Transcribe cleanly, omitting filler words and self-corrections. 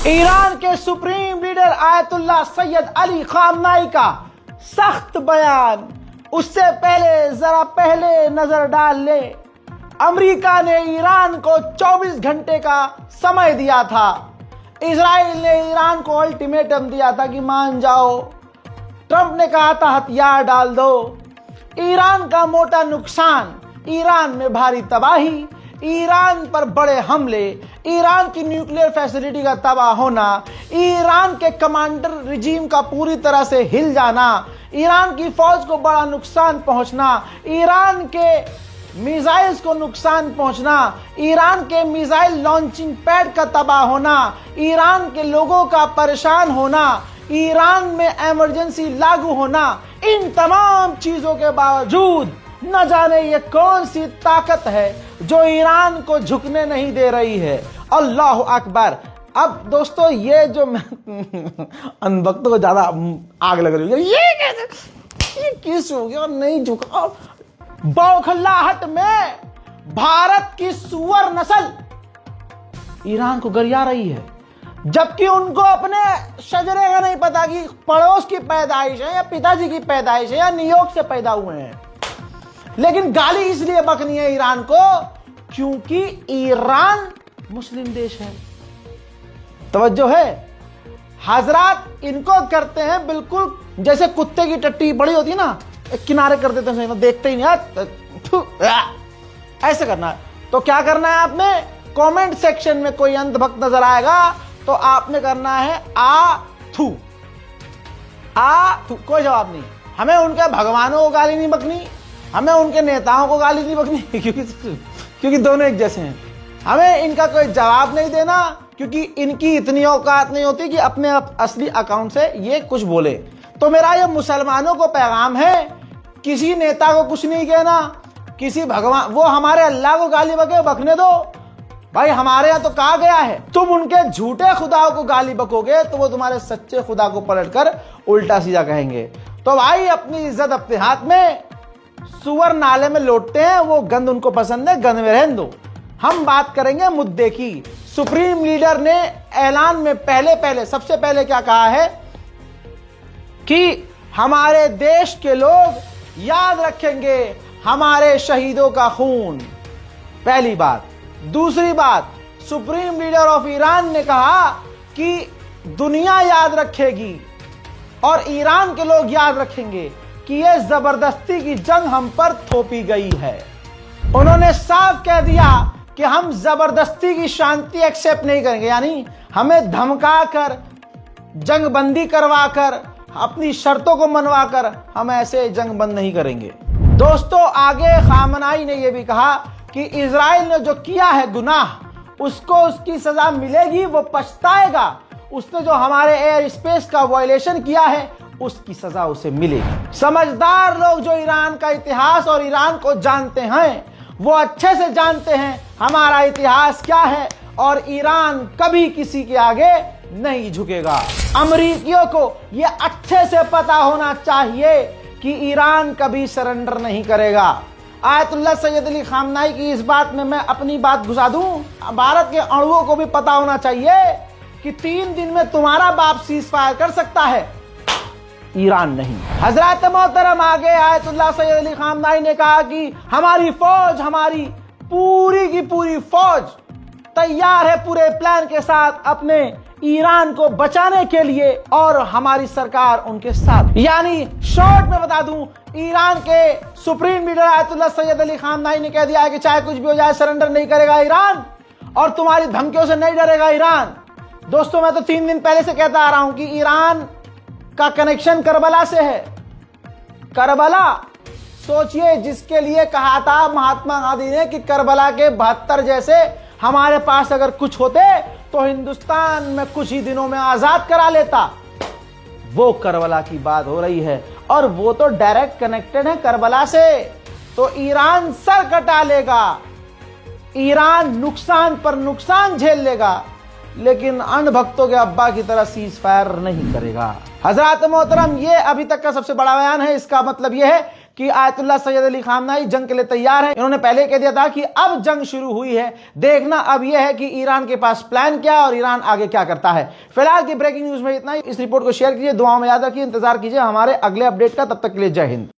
Iran के supreme leader Ayatollah Syed Ali खामनाई का सख्त बयान। उससे पहले नजर डाल ले, अमेरिका ने ईरान को 24 घंटे का समय दिया था। इजराइल ने ईरान को अल्टीमेटम दिया था कि मान जाओ। ट्रंप ने कहा था हथियार डाल दो। ईरान का मोटा नुकसान, ईरान में भारी तबाही, ईरान पर बड़े हमले, ईरान की न्यूक्लियर फैसिलिटी का तबाह होना, ईरान के कमांडर रिजीम का पूरी तरह से हिल जाना, ईरान की फौज को बड़ा नुकसान पहुंचना, ईरान के मिसाइल्स को नुकसान पहुंचना, ईरान के मिसाइल लॉन्चिंग पैड का तबाह होना, ईरान के लोगों का परेशान होना, ईरान में इमरजेंसी लागू होना, इन तमाम चीजों के बावजूद न जाने ये कौन सी ताकत है जो ईरान को झुकने नहीं दे रही है। अल्लाह अकबर। अब दोस्तों ये जो अनबख्तों को ज्यादा आग लग रही है, ये कैसे, ये किस हो गया, नहीं झुका। बौखलाहट में भारत की सुअर नस्ल ईरान को गरिया रही है, जबकि उनको अपने शजरे का नहीं पता कि पड़ोस की पैदाइश है या पिताजी की पैदाइश है या न्यूयॉर्क से पैदा हुए हैं। लेकिन गाली इसलिए बकनी है ईरान को क्योंकि ईरान मुस्लिम देश है। तवज्जो है हजरात, इनको करते हैं बिल्कुल जैसे कुत्ते की टट्टी बड़ी होती है ना, एक किनारे कर देते हैं, देखते ही नहीं, ऐसे करना है। तो क्या करना है आपने, कमेंट सेक्शन में कोई अंधभक्त नजर आएगा तो आपने करना है आ थू, कोई जवाब नहीं। हमें उनके भगवानों को गाली नहीं बकनी, हमें उनके नेताओं को गाली नहीं बकनी, क्योंकि दोनों एक जैसे हैं। हमें इनका कोई जवाब नहीं देना क्योंकि इनकी इतनी औकात नहीं होती कि अपने असली अकाउंट से ये कुछ बोले। तो मेरा ये मुसलमानों को पैगाम है, किसी नेता को कुछ नहीं कहना, किसी भगवान, वो हमारे अल्लाह को गाली बकने दो भाई। हमारे यहां तो कहा गया है तुम उनके झूठे खुदाओं को गाली बकोगे तो वो तुम्हारे सच्चे खुदा को पलटकर उल्टा सीधा कहेंगे। तो भाई अपनी इज्जत अपने हाथ में, सुअर नाले में लौटते हैं, वो गंद उनको पसंद है, गंद में रहने दो। हम बात करेंगे मुद्दे की। सुप्रीम लीडर ने ऐलान में सबसे पहले क्या कहा है कि हमारे देश के लोग याद रखेंगे हमारे शहीदों का खून, पहली बात। दूसरी बात, सुप्रीम लीडर ऑफ ईरान ने कहा कि दुनिया याद रखेगी और ईरान के लोग याद रखेंगे कि यह जबरदस्ती की जंग हम पर थोपी गई है। उन्होंने साफ कह दिया कि हम जबरदस्ती की शांति एक्सेप्ट नहीं करेंगे, यानी हमें धमकाकर, जंगबंदी करवाकर, अपनी शर्तों को मनवाकर हम ऐसे जंग बंद नहीं करेंगे। दोस्तों आगे खामनाई ने यह भी कहा कि इजराइल ने जो किया है गुनाह, उसको उसकी सजा मिलेगी, वो पछताएगा। उसने जो हमारे एयर स्पेस का वायलेशन किया है उसकी सजा उसे मिलेगी। समझदार लोग जो ईरान का इतिहास और ईरान को जानते हैं वो अच्छे से जानते हैं हमारा इतिहास क्या है और ईरान कभी किसी के आगे नहीं झुकेगा। अमरीकियों को यह अच्छे से पता होना चाहिए कि ईरान कभी सरेंडर नहीं करेगा। आयतुल्लाह सैयद अली खामनाई की इस बात में मैं अपनी बात घुसा दूं, भारत के अणुओं को भी पता होना चाहिए कि 3 दिन में तुम्हारा बाप सीज फायर कर सकता है, ईरान नहीं। हजरत मोहतरम आगे आयतुल्लाह सैयद अली खामनाई ने कहा कि हमारी फौज, हमारी पूरी की पूरी फौज तैयार है पूरे प्लान के साथ अपने ईरान को बचाने के लिए और हमारी सरकार उनके साथ। यानी शॉर्ट में बता दूं, ईरान के supreme leader Ayatollah Syed Ali खामनाई ने कह दिया है कि चाहे कुछ भी हो जाए सरेंडर नहीं करेगा ईरान और तुम्हारी धमकियों से नहीं डरेगा ईरान। दोस्तों मैं तो 3 दिन पहले से कहता आ रहा हूं कि ईरान का कनेक्शन करबला से है। करबला, सोचिए, जिसके लिए कहा था महात्मा गांधी ने कि करबला के 72 जैसे हमारे पास अगर कुछ होते तो हिंदुस्तान में कुछ ही दिनों में आजाद करा लेता, वो करबला की बात हो रही है और वो तो डायरेक्ट कनेक्टेड है करबला से। तो ईरान सर कटा लेगा, ईरान नुकसान पर नुकसान झेल लेगा, लेकिन अनभक्तों के अब्बा की तरह सीज फायर नहीं करेगा। हजरत मोहतरम, ये अभी तक का सबसे बड़ा बयान है। इसका मतलब यह है कि आयतुल्लाह सैयद अली खामनेई जंग के लिए तैयार है। इन्होंने पहले कह दिया था कि अब जंग शुरू हुई है, देखना अब यह है कि ईरान के पास प्लान क्या और ईरान आगे क्या करता है। फिलहाल की ब्रेकिंग न्यूज में इतना ही। इस रिपोर्ट को शेयर कीजिए, दुआओं में याद रखिए, इंतजार कीजिए हमारे अगले अपडेट का। तब तक के लिए जय हिंद।